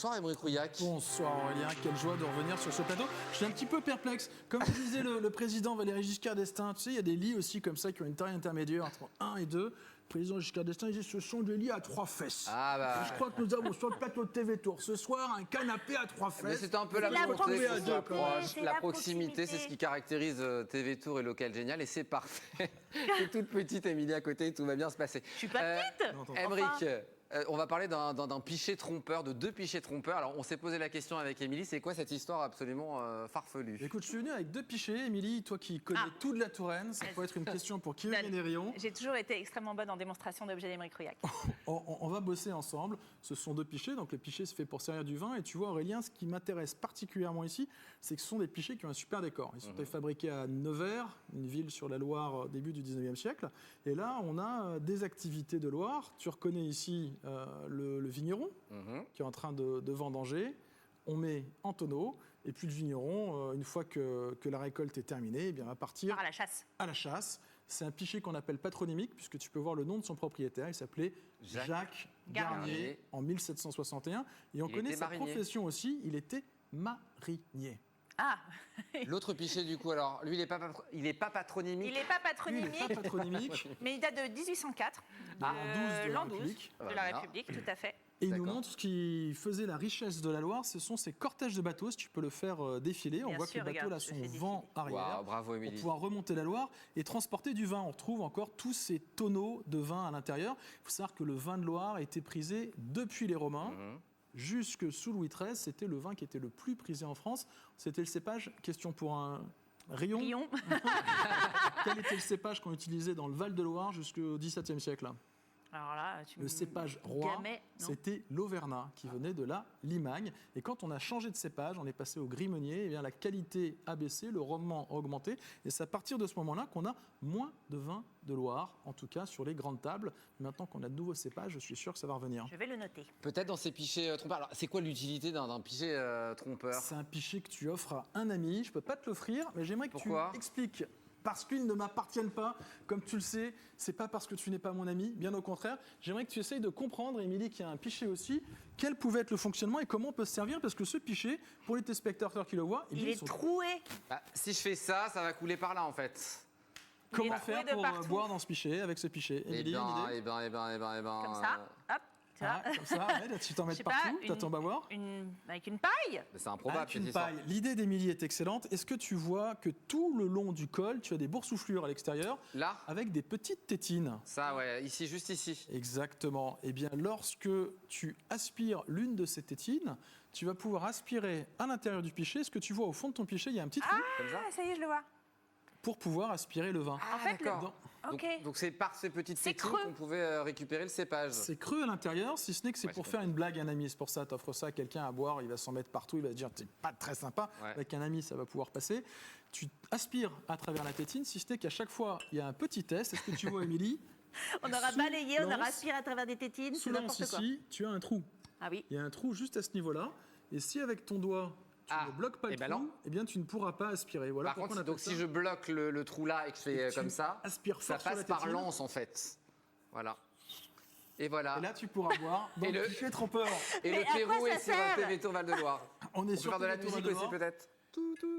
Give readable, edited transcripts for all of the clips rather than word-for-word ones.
Bonsoir Aymeric Rouillac. Bonsoir Aurélien, quelle joie de revenir sur ce plateau. Je suis un petit peu perplexe. Comme disait le président Valéry Giscard d'Estaing, tu sais, il y a des lits aussi comme ça qui ont une taille intermédiaire entre 1 et 2. Le président Giscard d'Estaing disait ce sont des lits à 3 fesses. Ah bah. Et je crois que nous avons sur le plateau de TV Tour ce soir un canapé à 3 fesses. Mais c'était un peu la volonté volonté à deux, quoi. la proximité, c'est ce qui caractérise TV Tour et Local Génial et c'est parfait. C'est toute petite Émilie à côté, tout va bien se passer. Je suis pas petite. Aymeric, on va parler d'un pichet trompeur, de 2 pichets trompeurs. Alors on s'est posé la question avec Émilie, c'est quoi cette histoire absolument farfelue? Écoute, je suis venu avec 2 pichets. Émilie, toi qui connais tout de la Touraine, ça peut être une question pour Kevin Ménérion. J'ai toujours été extrêmement bonne en démonstration d'objets d'Aymeric Rouillac. On va bosser ensemble. Ce sont 2 pichets, donc le pichet se fait pour servir du vin. Et tu vois Aurélien, ce qui m'intéresse particulièrement ici, c'est que ce sont des pichets qui ont un super décor. Ils sont fabriqués à Nevers, une ville sur la Loire début du 19e siècle. Et là, on a des activités de Loire. Tu reconnais ici le vigneron qui est en train de vendanger. On met en tonneau, et puis le vigneron, une fois que la récolte est terminée, eh bien, va partir À la chasse. à la chasse. C'est un pichet qu'on appelle patronymique, puisque tu peux voir le nom de son propriétaire. Il s'appelait Jacques Garnier en 1761. Et on Il connaît était sa marinier. profession aussi, il était marinier. Ah, L'autre pichet du coup, alors lui il est pas patronymique. il n'est pas Lui, il patronymique, n'est pas patronymique. mais il date de 1804, l'an 12 de la l'an 12 République. de la Voilà. République, tout à fait. Et il nous D'accord. montre ce qui faisait la richesse de la Loire, ce sont ces cortèges de bateaux. Si tu peux le faire défiler, on Bien voit sûr, que les bateaux regarde, là je sont fais défiler. vent arrière. Waouh, bravo Pour Émilie. pouvoir remonter la Loire et transporter du vin. On retrouve encore tous ces tonneaux de vin à l'intérieur. Il faut savoir que le vin de Loire a été prisé depuis les Romains. Jusque sous Louis XIII, c'était le vin qui était le plus prisé en France. C'était le cépage. Question pour un rayon. Lyon, Quel était le cépage qu'on utilisait dans le Val-de-Loire jusqu'au XVIIe siècle? alors là, tu Le me cépage roi, gamais, non c'était l'Auvergnat qui venait de la Limagne. Et quand on a changé de cépage, on est passé au gris meunier, eh bien la qualité a baissé, le rendement a augmenté. Et c'est à partir de ce moment-là qu'on a moins de vin de Loire, en tout cas sur les grandes tables. Maintenant qu'on a de nouveaux cépages, je suis sûr que ça va revenir. Je vais le noter. Peut-être dans ces pichets trompeurs. Alors c'est quoi l'utilité d'un pichet trompeur? C'est un pichet que tu offres à un ami. Je ne peux pas te l'offrir, mais j'aimerais que Pourquoi tu expliques. Parce qu'ils ne m'appartiennent pas, comme tu le sais, c'est pas parce que tu n'es pas mon ami, bien au contraire. J'aimerais que tu essayes de comprendre, Émilie, qu'il y a un pichet aussi, quel pouvait être le fonctionnement et comment on peut se servir, parce que ce pichet, pour les téléspectateurs qui le voient, eh bien, Il ils est sont- troué. Bah, si je fais ça, ça va couler par là en fait. Comment Il est faire troué de pour partout. boire dans ce pichet, avec ce pichet? Eh Émilie, une ben, idée eh ben. Comme ça, hop, tu vois. Ah, comme ça, ouais, là, tu t'en mets Je sais pas, partout, t'as ton bavoir. avec une paille. C'est improbable. Avec une cette histoire. paille. L'idée d'Émilie est excellente. Est-ce que tu vois que tout le long du col, tu as des boursouflures à l'extérieur, Là, avec des petites tétines? ça ouais, ici, juste ici. Exactement. Eh bien, lorsque tu aspires l'une de ces tétines, tu vas pouvoir aspirer à l'intérieur du pichet. Ce que tu vois au fond de ton pichet, il y a un petit trou Comme ça. Ah, ça y est, je le vois. pour pouvoir aspirer le vin. En fait, d'accord. Ok. Donc c'est par ces petites C'est tétines creux. qu'on pouvait récupérer le cépage. C'est creux à l'intérieur, si ce n'est que c'est Ouais, pour je faire une blague à un ami. C'est pour ça, tu offres ça à quelqu'un à boire, il va s'en mettre partout, il va se dire, t'es pas très sympa. Ouais. Avec un ami, ça va pouvoir passer. Tu aspires à travers la tétine, si ce n'est qu'à chaque fois, il y a un petit test. Est-ce que tu vois, Émilie? On aura Sous balayé, on aura l'anse- aspiré à travers des tétines, Sous c'est l'anse n'importe quoi. ici, tu as un trou. Ah oui. Il y a un trou juste à ce niveau-là. Et si avec ton doigt, tu Ah, ne bloques pas le eh ben trou, non. eh bien, tu ne pourras pas aspirer. Voilà Par pourquoi contre, on appelle donc ça. si je bloque le trou là et que je fais Et tu comme ça, aspires ça fort sur passe la par tétine. l'anse en fait. Voilà. Et voilà. Et là, tu pourras boire dans Et le le- pichet trompeur. Et Mais le à Pérou quoi ça est sur sert TV Tour Val de Loire. On est On peut sur faire de la TV Tour musique Val de aussi Loire. peut-être.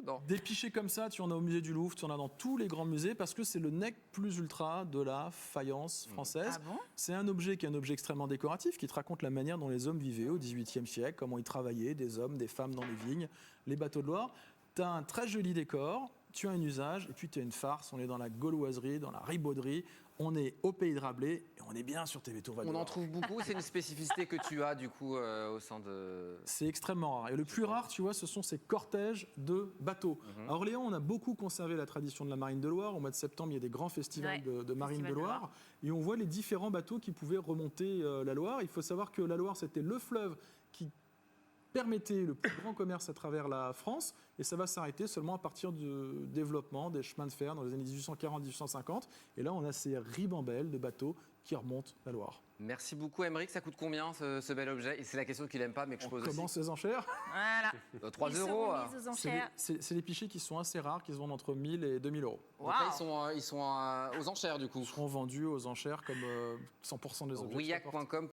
Non. Des pichets comme ça, tu en as au musée du Louvre, tu en as dans tous les grands musées, parce que c'est le nec plus ultra de la faïence française. Ah bon? C'est un objet qui est un objet extrêmement décoratif, qui te raconte la manière dont les hommes vivaient au XVIIIe siècle, comment ils travaillaient, des hommes, des femmes dans les vignes, les bateaux de Loire. Tu as un très joli décor, tu as un usage, et puis tu as une farce. On est dans la gauloiserie, dans la ribauderie, on est au pays de Rabelais, et on est bien sur TV Tour Val de On en Loire. trouve beaucoup. C'est une spécificité que tu as du coup au sein de. C'est extrêmement rare. Et le plus rare, tu vois, ce sont ces cortèges de bateaux. À Orléans, on a beaucoup conservé la tradition de la marine de Loire. Au mois de septembre, il y a des grands festivals Ouais, de marine de Festival de Loire. Loire. Et on voit les différents bateaux qui pouvaient remonter la Loire. Il faut savoir que la Loire, c'était le fleuve qui permettait le plus grand commerce à travers la France. Et ça va s'arrêter seulement à partir du développement des chemins de fer dans les années 1840-1850. Et là, on a ces ribambelles de bateaux qui remontent la Loire. Merci beaucoup, Aymeric. Ça coûte combien ce bel objet? Et c'est la question qu'il n'aime pas, mais que je On pose commence les enchères. Voilà. 3 Ils euros. seront mis aux enchères. C'est des pichets qui sont assez rares, qui se vendent entre 1000 et 2000 euros. Donc là, Waouh. ils sont aux enchères du coup. Seront vendus aux enchères comme 100% des objets. Rouillac.com